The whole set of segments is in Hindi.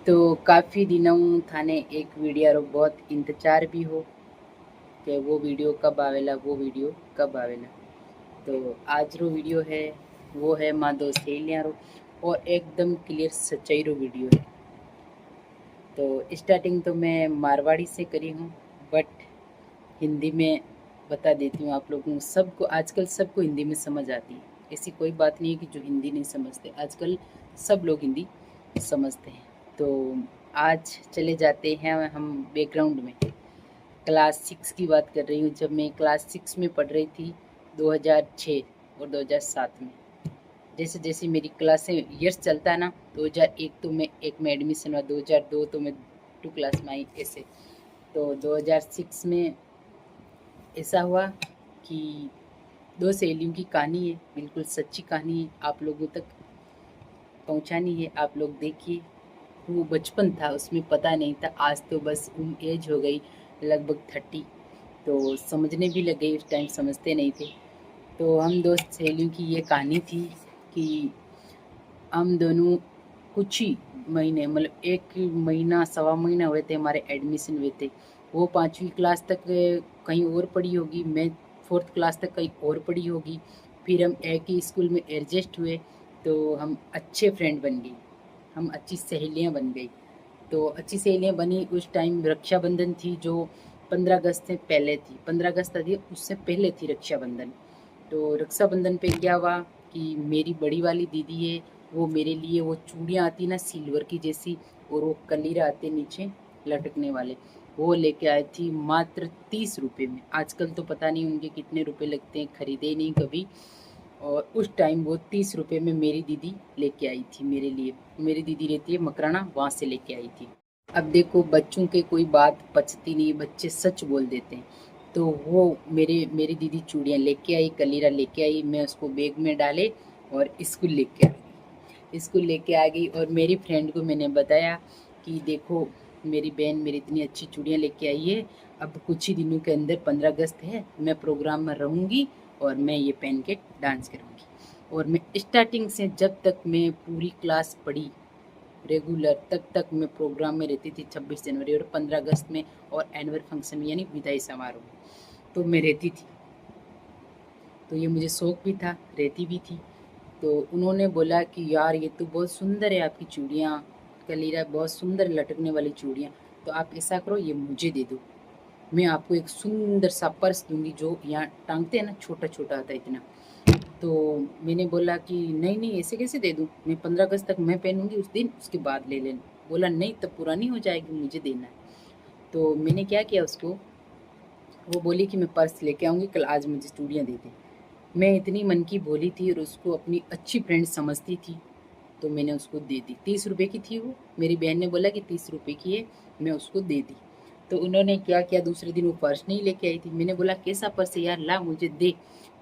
तो काफ़ी दिनों थाने एक वीडियो बहुत इंतजार भी हो कि वो वीडियो कब आवेला, वो वीडियो कब आवेला। तो आज रो वीडियो है वो है माँ दो सहेलियाँ रो, और एकदम क्लियर सच्चाई रो वीडियो है। तो स्टार्टिंग तो मैं मारवाड़ी से करी हूँ, बट हिंदी में बता देती हूँ आप लोगों को। सबको आजकल सबको हिंदी में समझ आती है। ऐसी कोई बात नहीं है कि जो हिंदी नहीं समझते, आजकल सब लोग हिंदी समझते हैं। तो आज चले जाते हैं हम बैकग्राउंड में। क्लास 6 की बात कर रही हूँ, जब मैं क्लास 6 में पढ़ रही थी 2006 और 2007 में। जैसे जैसे मेरी क्लासें ईयर्स चलता ना, 2001 तो मैं एक में एडमिशन हुआ, 2002 तो मैं 2 क्लास में आई, ऐसे। तो 2006 में ऐसा हुआ कि दो सहेलियों की कहानी है, बिल्कुल सच्ची कहानी है, आप लोगों तक पहुंचानी है। आप लोग देखिए। वो बचपन था, उसमें पता नहीं था। आज तो बस एज हो गई लगभग 30, तो समझने भी लग गई। उस टाइम समझते नहीं थे। तो हम दोस्त सहेलियों की ये कहानी थी कि हम दोनों कुछ ही महीने, मतलब 1 महीना सवा महीना हुए थे हमारे एडमिशन हुए थे। वो 5वीं क्लास तक कहीं और पढ़ी होगी, मैं 4th क्लास तक कहीं और पढ़ी होगी। फिर हम एक ही स्कूल में एडजस्ट हुए, तो हम अच्छे फ्रेंड बन गए, हम अच्छी सहेलियाँ बन गई। तो अच्छी सहेलियाँ बनी। उस टाइम रक्षाबंधन थी, जो 15 अगस्त से पहले थी। 15 अगस्त थी, उससे पहले थी रक्षाबंधन। तो रक्षाबंधन पे क्या हुआ कि मेरी बड़ी वाली दीदी है, वो मेरे लिए वो चूड़ियाँ आती ना सिल्वर की जैसी, और वो कलीरा आते नीचे लटकने वाले, वो लेके आई थी मात्र 30 रुपये में। आजकल तो पता नहीं उनके कितने रुपए लगते हैं, खरीदे नहीं कभी। और उस टाइम वो 30 रुपये में मेरी दीदी लेके आई थी मेरे लिए। मेरी दीदी रहती है मकराना, वहाँ से लेके आई थी। अब देखो, बच्चों के कोई बात पचती नहीं, बच्चे सच बोल देते हैं। तो वो मेरी दीदी चूड़ियाँ लेके आई, कलीरा लेके आई, मैं उसको बैग में डाले और स्कूल लेके आ गई। स्कूल लेके आ गई और मेरी फ्रेंड को मैंने बताया कि देखो, मेरी बहन मेरी इतनी अच्छी चूड़ियाँ लेके आई है। अब कुछ ही दिनों के अंदर 15 अगस्त है, मैं प्रोग्राम में रहूँगी और मैं ये पहन के डांस करूँगी। और मैं स्टार्टिंग से जब तक मैं पूरी क्लास पढ़ी रेगुलर, तब तक मैं प्रोग्राम में रहती थी। 26 जनवरी और 15 अगस्त में और एनुअल फंक्शन में, यानी विदाई समारोह में, तो मैं रहती थी। तो ये मुझे शौक भी था, रहती भी थी। तो उन्होंने बोला कि यार ये तो बहुत सुंदर है आपकी चूड़ियाँ, कलीरा बहुत सुंदर लटकने वाली चूड़ियाँ। तो आप ऐसा करो, ये मुझे दे दो, मैं आपको एक सुंदर सा पर्स दूंगी, जो यहाँ टांगते हैं ना, छोटा छोटा आता है इतना। तो मैंने बोला कि नहीं नहीं, ऐसे कैसे दे दूँ, मैं 15 अगस्त तक मैं पहनूंगी उस दिन, उसके बाद ले लेना। बोला नहीं, तब पुरानी हो जाएगी, मुझे देना है। तो मैंने क्या किया उसको, वो बोली कि मैं पर्स लेके आऊँगी कल, आज मुझे चूड़ियाँ दे दे। मैं इतनी मन की भोली थी और उसको अपनी अच्छी फ्रेंड समझती थी, तो मैंने उसको दे दी। 30 रुपए की थी वो, मेरी बहन ने बोला कि 30 रुपए की है, मैं उसको दे दी। तो उन्होंने क्या किया, दूसरे दिन वो पर्स नहीं लेके आई थी। मैंने बोला कैसा पर्स है यार, ला मुझे दे।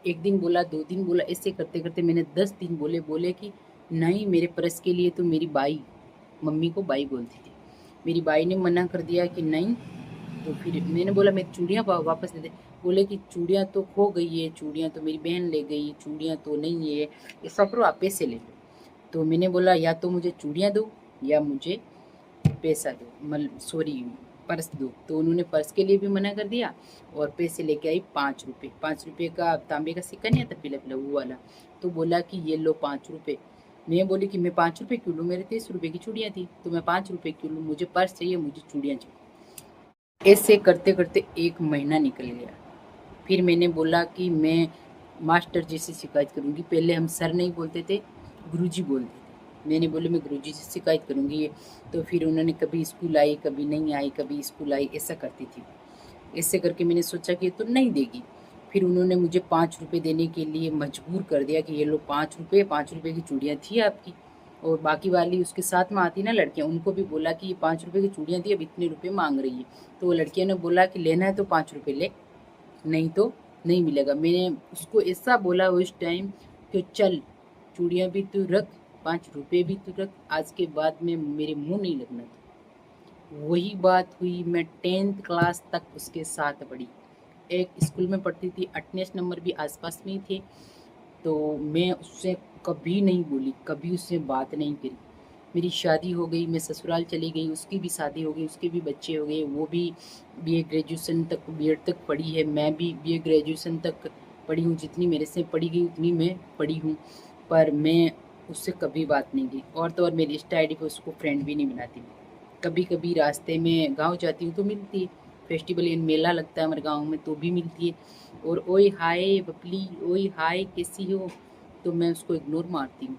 एक दिन बोला, 2 दिन बोला, ऐसे करते करते मैंने 10 दिन बोले। बोले कि नहीं, मेरे पर्स के लिए तो मेरी बाई, मम्मी को बाई बोलती थी, मेरी बाई ने मना कर दिया कि नहीं। तो फिर मैंने बोला मैं चूड़ियाँ वापस दे दे। बोले कि चूड़ियाँ तो खो गई है, चूड़ियाँ तो मेरी बहन ले गई, चूड़ियाँ तो नहीं है, ऐसा करो आप पैसे ले लो। तो मैंने बोला या तो मुझे चूड़ियाँ दो या मुझे पैसा दो, मतलब सॉरी, पर्स दो। तो उन्होंने पर्स के लिए भी मना कर दिया और पैसे लेके आई 5 रुपये। 5 रुपये का तांबे का सिक्का नहीं आता, पीला पीला वो वाला। तो बोला कि ये लो 5 रुपये। मैं बोली कि मैं 5 रुपये क्यों लूँ, मेरे 30 रुपये की चूड़ियाँ थी, तो मैं 5 रुपये क्यों लूँ, मुझे पर्स चाहिए, मुझे चूड़ियाँ चाहिए। ऐसे करते करते 1 महीना निकल गया। फिर मैंने बोला कि मैं मास्टर जी से शिकायत करूँगी। पहले हम सर नहीं बोलते थे, गुरुजी बोलते थे। मैंने बोला मैं गुरुजी से शिकायत करूँगी। तो फिर उन्होंने कभी स्कूल आई, कभी नहीं आई, कभी स्कूल आई, ऐसा करती थी। ऐसे करके मैंने सोचा कि ये तो नहीं देगी। फिर उन्होंने मुझे 5 रुपये देने के लिए मजबूर कर दिया कि ये लो 5 रुपये। 5 रुपये की चूड़ियाँ थी आपकी। और बाकी वाली उसके साथ में आती ना लड़कियाँ, उनको भी बोला कि ये 5 रुपये की चूड़ियाँ थी, अब इतने रुपये मांग रही है। तो वो लड़कियों ने बोला कि लेना है तो 5 रुपये ले, नहीं तो नहीं मिलेगा। मैंने उसको ऐसा बोला उस टाइम कि चल, चूड़ियाँ भी तू रख, 5 रुपये भी तू रख, आज के बाद में मेरे मुंह नहीं लगना था। वही बात हुई, मैं 10th क्लास तक उसके साथ पढ़ी। एक स्कूल में पढ़ती थी, अटेंडेंस नंबर भी आसपास में ही थे। तो मैं उससे कभी नहीं बोली, कभी उससे बात नहीं करी। मेरी शादी हो गई, मैं ससुराल चली गई, उसकी भी शादी हो गई, उसके भी बच्चे हो गए, वो भी बीए ग्रेजुएशन तक, बीएड तक पढ़ी है, मैं भी बीए ग्रेजुएशन तक पढ़ी हूँ, जितनी मेरे से पढ़ी गई उतनी मैं पढ़ी हूँ, पर मैं उससे कभी बात नहीं की। और तो और मेरी इंस्टा आई डी पर उसको फ्रेंड भी नहीं बनाती। कभी कभी रास्ते में गांव जाती हूँ तो मिलती है, फेस्टिवल इन मेला लगता है हमारे गांव में तो भी मिलती है, और ओए हाय बपली, ओए हाय कैसी हो, तो मैं उसको इग्नोर मारती हूँ।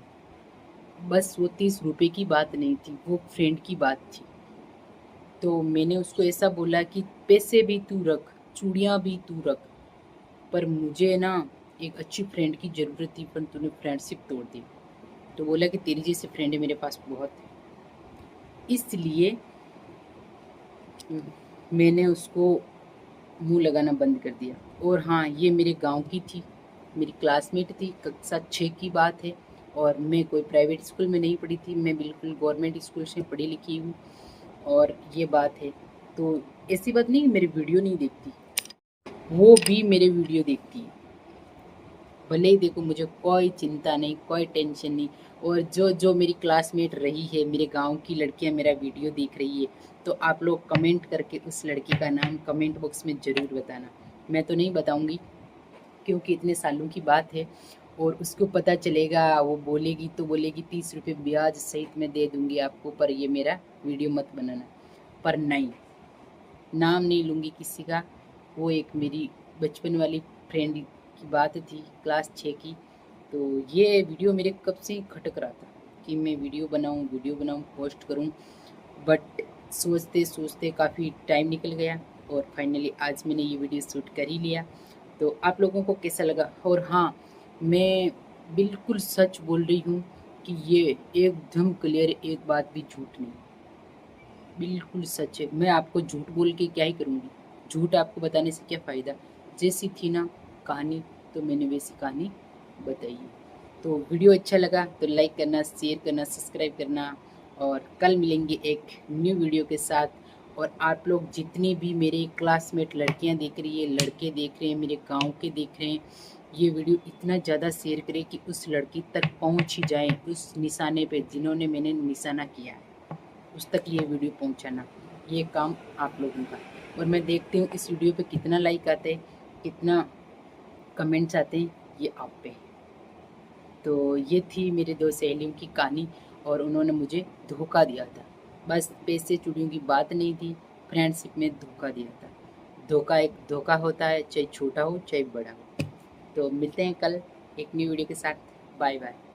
बस वो 30 रुपए की बात नहीं थी, वो फ्रेंड की बात थी। तो मैंने उसको ऐसा बोला कि पैसे भी तू रख, चूड़ियाँ भी तू रख, पर मुझे ना एक अच्छी फ्रेंड की ज़रूरत थी, पर तूने फ्रेंडशिप तोड़ दी। तो बोला कि तेरी जैसे फ्रेंड मेरे पास बहुत है, इसलिए मैंने उसको मुंह लगाना बंद कर दिया। और हाँ, ये मेरे गांव की थी, मेरी क्लासमेट थी, कक्षा 6 की बात है, और मैं कोई प्राइवेट स्कूल में नहीं पढ़ी थी, मैं बिल्कुल गवर्नमेंट स्कूल से पढ़ी लिखी हूँ। और ये बात है, तो ऐसी बात नहीं मेरी वीडियो नहीं देखती, वो भी मेरे वीडियो देखती है। भले ही देखो, मुझे कोई चिंता नहीं, कोई टेंशन नहीं। और जो जो मेरी क्लासमेट रही है, मेरे गांव की लड़कियां मेरा वीडियो देख रही है, तो आप लोग कमेंट करके उस लड़की का नाम कमेंट बॉक्स में ज़रूर बताना। मैं तो नहीं बताऊंगी, क्योंकि इतने सालों की बात है, और उसको पता चलेगा, वो बोलेगी तो बोलेगी 30 रुपये ब्याज सहित मैं दे दूंगी आपको, पर ये मेरा वीडियो मत बनाना। पर नहीं, नाम नहीं लूँगी किसी का। वो एक मेरी बचपन वाली फ्रेंड की बात थी, क्लास 6 की। तो ये वीडियो मेरे कब से ही खटक रहा था कि मैं वीडियो बनाऊँ, पोस्ट करूँ, बट सोचते सोचते काफ़ी टाइम निकल गया, और फाइनली आज मैंने ये वीडियो शूट कर ही लिया। तो आप लोगों को कैसा लगा? और हाँ, मैं बिल्कुल सच बोल रही हूँ कि ये एकदम क्लियर, एक बात भी झूठ नहीं, बिल्कुल सच है। मैं आपको झूठ बोल के क्या ही करूँगी, झूठ आपको बताने से क्या फ़ायदा। जैसी थी ना कहानी, तो मैंने वैसी कहानी बताई है। तो वीडियो अच्छा लगा तो लाइक करना, शेयर करना, सब्सक्राइब करना, और कल मिलेंगे एक न्यू वीडियो के साथ। और आप लोग जितनी भी मेरे क्लासमेट लड़कियां देख रही है, लड़के देख रहे हैं, मेरे गांव के देख रहे हैं, ये वीडियो इतना ज़्यादा शेयर करें कि उस लड़की तक पहुंच ही जाए, उस निशाने पे जिन्होंने मैंने निशाना किया है उस तक ये वीडियो पहुंचाना, ये काम आप लोगों का। और मैं देखती हूँ इस वीडियो पे कितना लाइक आते हैं, कितना कमेंट्स आते हैं, ये आप पे। तो ये थी मेरे दो सहेलियों की कहानी, और उन्होंने मुझे धोखा दिया था। बस पैसे चुड़ियों की बात नहीं थी, फ्रेंडशिप में धोखा दिया था। धोखा एक धोखा होता है, चाहे छोटा हो चाहे बड़ा हो। तो मिलते हैं कल एक न्यू वीडियो के साथ। Bye bye.